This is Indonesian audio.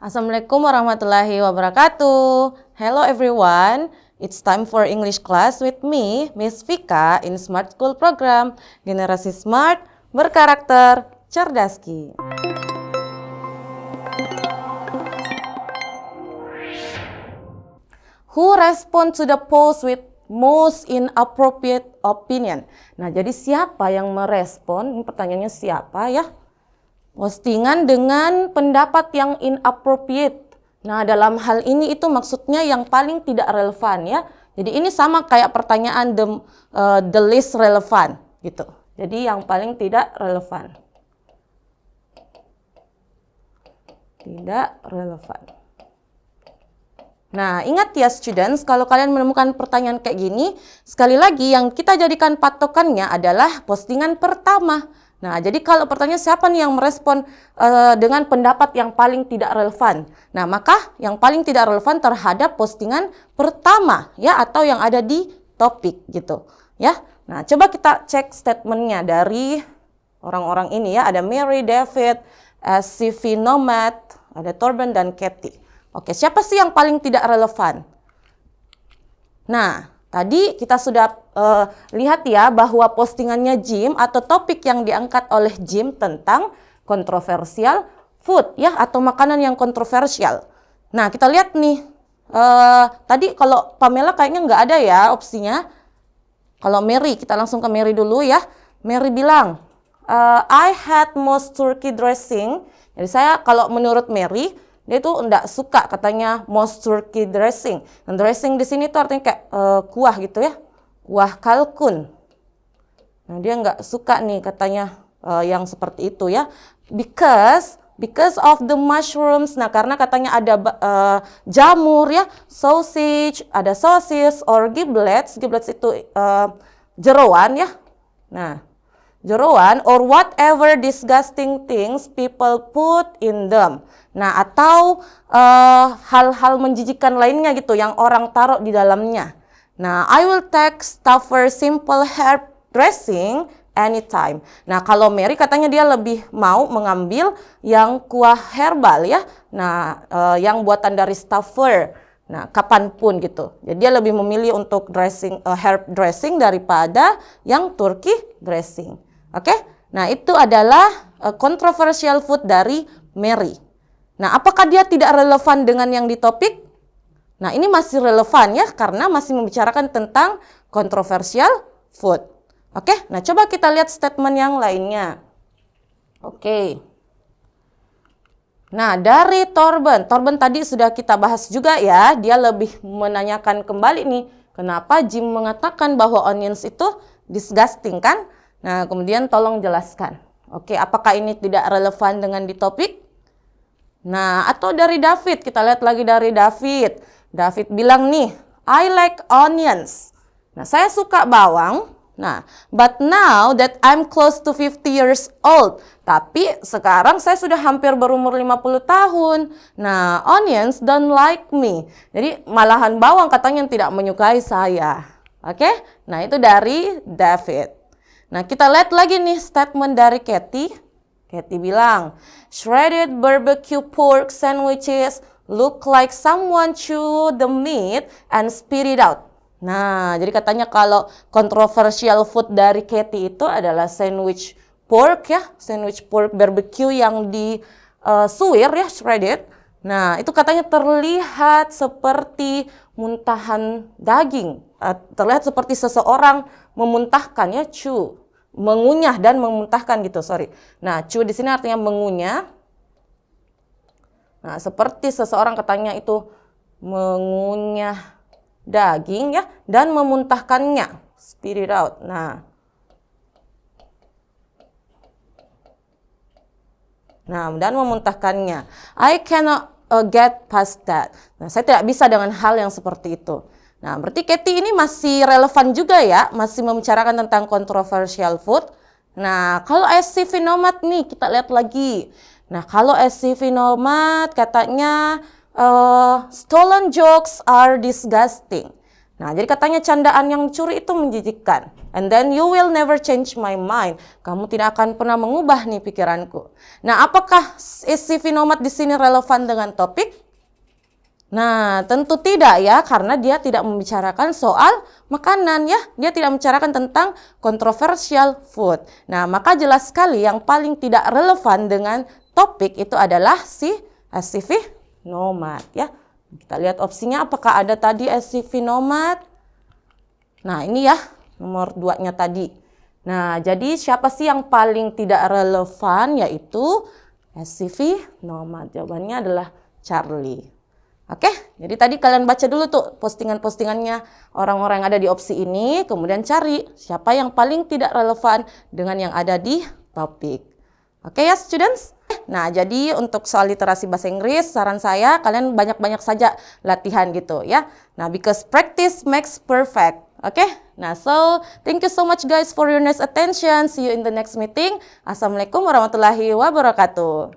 Assalamualaikum warahmatullahi wabarakatuh. Hello everyone. It's time for English class with me, Miss Vika in Smart School Program. Generasi Smart, berkarakter, cerdaski. Who respond to the post with most inappropriate opinion? Nah, jadi siapa yang merespon? Ini pertanyaannya siapa ya? Postingan dengan pendapat yang inappropriate. Nah, dalam hal ini itu maksudnya yang paling tidak relevan ya. Jadi ini sama kayak pertanyaan the least relevant gitu. Jadi yang paling tidak relevan. Tidak relevan. Nah, ingat ya students, kalau kalian menemukan pertanyaan kayak gini, sekali lagi yang kita jadikan patokannya adalah postingan pertama. Nah, jadi kalau pertanyaan siapa nih yang merespon dengan pendapat yang paling tidak relevan? Nah, maka yang paling tidak relevan terhadap postingan pertama ya, atau yang ada di topik gitu ya. Nah, coba kita cek statementnya dari orang-orang ini ya. Ada Mary, David, CV Nomad, ada Torben dan Katie. Oke, siapa sih yang paling tidak relevan? Nah, tadi kita sudah lihat ya bahwa postingannya Jim atau topik yang diangkat oleh Jim tentang kontroversial food ya, atau makanan yang kontroversial. Nah, kita lihat nih, tadi kalau Pamela kayaknya nggak ada ya opsinya. Kalau Mary, kita langsung ke Mary dulu ya. Mary bilang, I had most turkey dressing. Jadi saya kalau menurut Mary, dia tuh enggak suka katanya most turkey dressing. Dan dressing di sini tuh artinya kayak kuah gitu ya. Kuah kalkun. Nah, dia enggak suka nih katanya yang seperti itu ya. Because of the mushrooms. Nah, karena katanya ada jamur ya, sausage, ada sosis or giblets. Giblets itu jeroan ya. Nah, jeroan or whatever disgusting things people put in them. Nah, atau hal-hal menjijikkan lainnya gitu yang orang taruh di dalamnya. Nah, I will take tougher simple hair dressing anytime. Nah, kalau Mary katanya dia lebih mau mengambil yang kuah herbal ya. Nah, yang buatan dari staffer. Nah, kapanpun gitu. Jadi dia lebih memilih untuk dressing herb dressing daripada yang turkey dressing. Oke? Nah, itu adalah controversial food dari Mary. Nah, apakah dia tidak relevan dengan yang di topik? Nah, ini masih relevan ya, karena masih membicarakan tentang controversial food. Oke, nah coba kita lihat statement yang lainnya. Oke. Nah, dari Torben. Torben tadi sudah kita bahas juga ya, dia lebih menanyakan kembali nih, kenapa Jim mengatakan bahwa onions itu disgusting kan? Nah, kemudian tolong jelaskan. Oke, apakah ini tidak relevan dengan di topik? Nah, atau dari David, kita lihat lagi dari David. David bilang nih, I like onions. Nah, saya suka bawang. Nah, but now that I'm close to 50 years old. Tapi sekarang saya sudah hampir berumur 50 tahun. Nah, onions don't like me. Jadi malahan bawang katanya tidak menyukai saya. Oke? Nah, itu dari David. Nah, kita lihat lagi nih statement dari Katie. Katie bilang, shredded barbecue pork sandwiches look like someone chew the meat and spit it out. Nah, jadi katanya kalau controversial food dari Katie itu adalah sandwich pork ya, sandwich pork barbecue yang disuir ya, shredded. Nah, itu katanya terlihat seperti muntahan daging. Terlihat seperti seseorang memuntahkan ya, chew. Mengunyah dan memuntahkan gitu, sorry. Nah, chew di sini artinya mengunyah. Nah, seperti seseorang katanya itu mengunyah daging ya dan memuntahkannya, spit it out. Nah, dan memuntahkannya. I cannot get past that. Nah, saya tidak bisa dengan hal yang seperti itu. Nah, berarti Katie ini masih relevan juga ya, masih membicarakan tentang controversial food. Nah, kalau SCV Nomad nih, kita lihat lagi. Nah, kalau SCV Nomad katanya stolen jokes are disgusting. Nah, jadi katanya candaan yang curi itu menjijikkan. And then you will never change my mind. Kamu tidak akan pernah mengubah nih pikiranku. Nah, apakah CV Nomad di sini relevan dengan topik? Nah, tentu tidak ya, karena dia tidak membicarakan soal makanan ya. Dia tidak membicarakan tentang controversial food. Nah, maka jelas sekali yang paling tidak relevan dengan topik itu adalah si SCV Nomad ya. Kita lihat opsinya apakah ada tadi SCV Nomad. Nah, ini ya nomor 2-nya tadi. Nah, jadi siapa sih yang paling tidak relevan, yaitu SCV Nomad. Jawabannya adalah Charlie. Oke, jadi tadi kalian baca dulu tuh postingan-postingannya orang-orang yang ada di opsi ini, kemudian cari siapa yang paling tidak relevan dengan yang ada di topik. Oke ya students? Nah, jadi untuk soal literasi bahasa Inggris, saran saya kalian banyak-banyak saja latihan gitu ya. Nah, because practice makes perfect. Oke? Nah, so thank you so much guys for your nice attention. See you in the next meeting. Assalamualaikum warahmatullahi wabarakatuh.